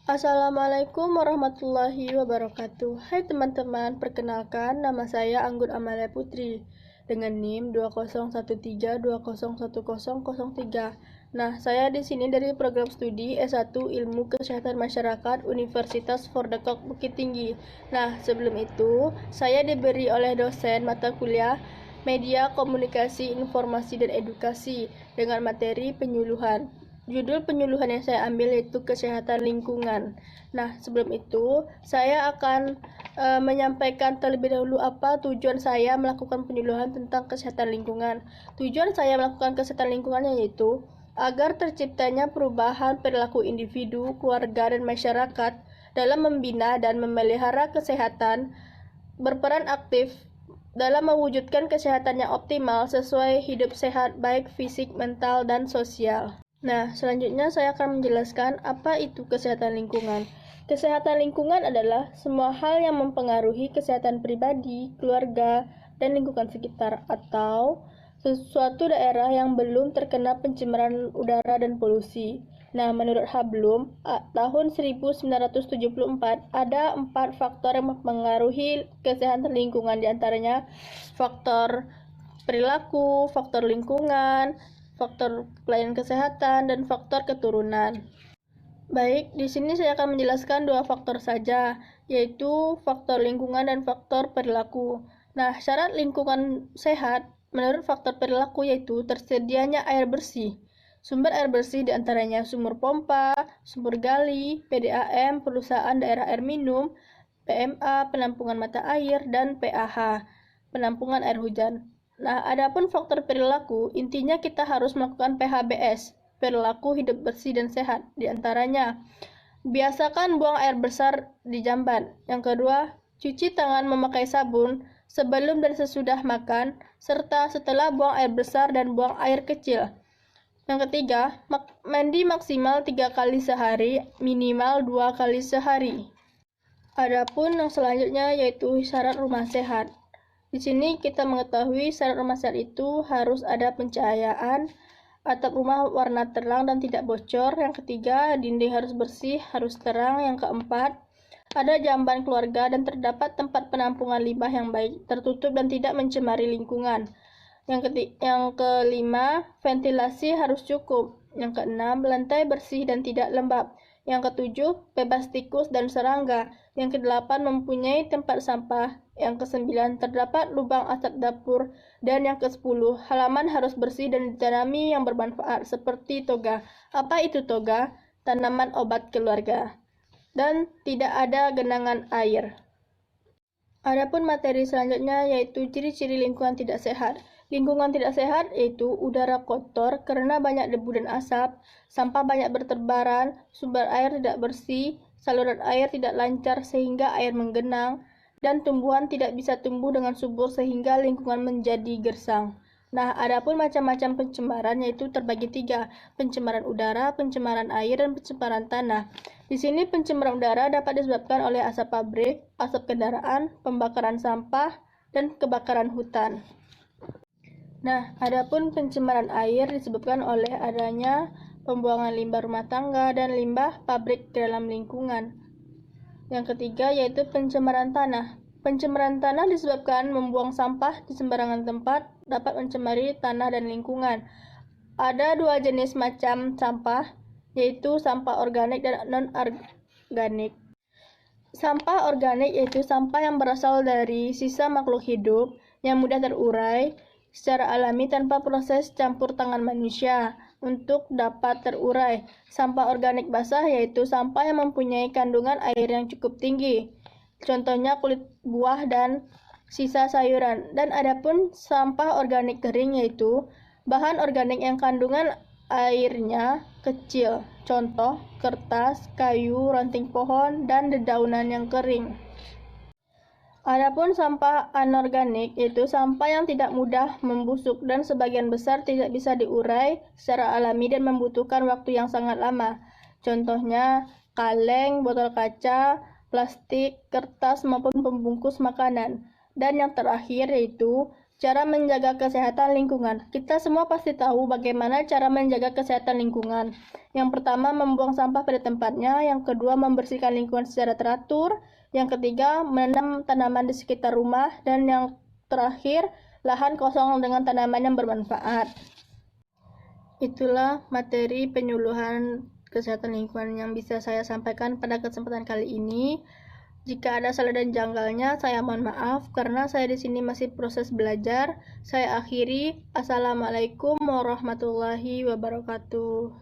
Assalamualaikum warahmatullahi wabarakatuh. Hai teman-teman, perkenalkan nama saya Anggun Amalia Putri dengan NIM 2013201003. Nah, saya di sini dari program studi S1 Ilmu Kesehatan Masyarakat Universitas Fordekok Bukit Tinggi. Nah, sebelum itu, saya diberi oleh dosen mata kuliah Media Komunikasi, Informasi, dan Edukasi dengan materi penyuluhan. Judul penyuluhan yang saya ambil yaitu kesehatan lingkungan. Nah, sebelum itu saya akan menyampaikan terlebih dahulu apa tujuan saya melakukan penyuluhan tentang kesehatan lingkungan. Tujuan saya melakukan kesehatan lingkungan yaitu agar terciptanya perubahan perilaku individu, keluarga, dan masyarakat dalam membina dan memelihara kesehatan, berperan aktif dalam mewujudkan kesehatan yang optimal sesuai hidup sehat baik fisik, mental, dan sosial. Nah, selanjutnya saya akan menjelaskan apa itu kesehatan lingkungan. Kesehatan lingkungan adalah semua hal yang mempengaruhi kesehatan pribadi, keluarga, dan lingkungan sekitar atau sesuatu daerah yang belum terkena pencemaran udara dan polusi. Nah, menurut Hablum, tahun 1974 ada 4 faktor yang mempengaruhi kesehatan lingkungan, diantaranya faktor perilaku, faktor lingkungan, faktor pelayanan kesehatan, dan faktor keturunan. Baik, di sini saya akan menjelaskan 2 faktor saja, yaitu faktor lingkungan dan faktor perilaku. Nah, syarat lingkungan sehat menurut faktor perilaku yaitu tersedianya air bersih. Sumber air bersih diantaranya sumur pompa, sumur gali, PDAM, perusahaan daerah air minum, PMA, penampungan mata air, dan PAH, penampungan air hujan. Nah, adapun faktor perilaku, intinya kita harus melakukan PHBS, perilaku hidup bersih dan sehat. Di antaranya, biasakan buang air besar di jamban. Yang kedua, cuci tangan memakai sabun sebelum dan sesudah makan, serta setelah buang air besar dan buang air kecil. Yang ketiga, mandi maksimal 3 kali sehari, minimal 2 kali sehari. Adapun yang selanjutnya yaitu syarat rumah sehat. Di sini kita mengetahui syarat rumah sehat itu harus ada pencahayaan, atap rumah warna terang dan tidak bocor. Yang ketiga, dinding harus bersih, harus terang. Yang keempat, ada jamban keluarga dan terdapat tempat penampungan limbah yang baik, tertutup dan tidak mencemari lingkungan. Yang kelima, ventilasi harus cukup. Yang keenam, lantai bersih dan tidak lembab. Yang ketujuh, bebas tikus dan serangga. Yang kedelapan, mempunyai tempat sampah. Yang kesembilan, terdapat lubang asap dapur. Dan yang kesepuluh, halaman harus bersih dan ditanami yang bermanfaat seperti toga. Apa itu toga? Tanaman obat keluarga. Dan tidak ada genangan air. Adapun materi selanjutnya yaitu ciri-ciri lingkungan tidak sehat. Lingkungan tidak sehat yaitu udara kotor karena banyak debu dan asap, sampah banyak berterbaran, sumber air tidak bersih, saluran air tidak lancar sehingga air menggenang, dan tumbuhan tidak bisa tumbuh dengan subur sehingga lingkungan menjadi gersang. Nah, adapun macam-macam pencemaran yaitu terbagi 3, pencemaran udara, pencemaran air, dan pencemaran tanah. Di sini pencemaran udara dapat disebabkan oleh asap pabrik, asap kendaraan, pembakaran sampah, dan kebakaran hutan. Nah, adapun pencemaran air disebabkan oleh adanya pembuangan limbah rumah tangga dan limbah pabrik ke dalam lingkungan. Yang ketiga yaitu pencemaran tanah. Pencemaran tanah disebabkan membuang sampah di sembarangan tempat dapat mencemari tanah dan lingkungan. Ada 2 jenis macam sampah, yaitu sampah organik dan non-organik. Sampah organik yaitu sampah yang berasal dari sisa makhluk hidup yang mudah terurai secara alami tanpa proses campur tangan manusia untuk dapat terurai. Sampah organik basah yaitu sampah yang mempunyai kandungan air yang cukup tinggi. Contohnya kulit buah dan sisa sayuran. Dan adapun sampah organik kering yaitu bahan organik yang kandungan airnya kecil. Contoh kertas, kayu, ranting pohon, dan dedaunan yang kering. Adapun sampah anorganik yaitu sampah yang tidak mudah membusuk dan sebagian besar tidak bisa diurai secara alami dan membutuhkan waktu yang sangat lama. Contohnya kaleng, botol kaca, plastik, kertas maupun pembungkus makanan. Dan yang terakhir yaitu Cara menjaga kesehatan lingkungan. Kita semua pasti tahu bagaimana cara menjaga kesehatan lingkungan. Yang pertama, membuang sampah pada tempatnya. Yang kedua, membersihkan lingkungan secara teratur. Yang ketiga, menanam tanaman di sekitar rumah. Dan yang terakhir, lahan kosong dengan tanaman yang bermanfaat. Itulah materi penyuluhan kesehatan lingkungan yang bisa saya sampaikan pada kesempatan kali ini. Jika ada salah dan janggalnya, saya mohon maaf karena saya di sini masih proses belajar. Saya akhiri. Assalamualaikum warahmatullahi wabarakatuh.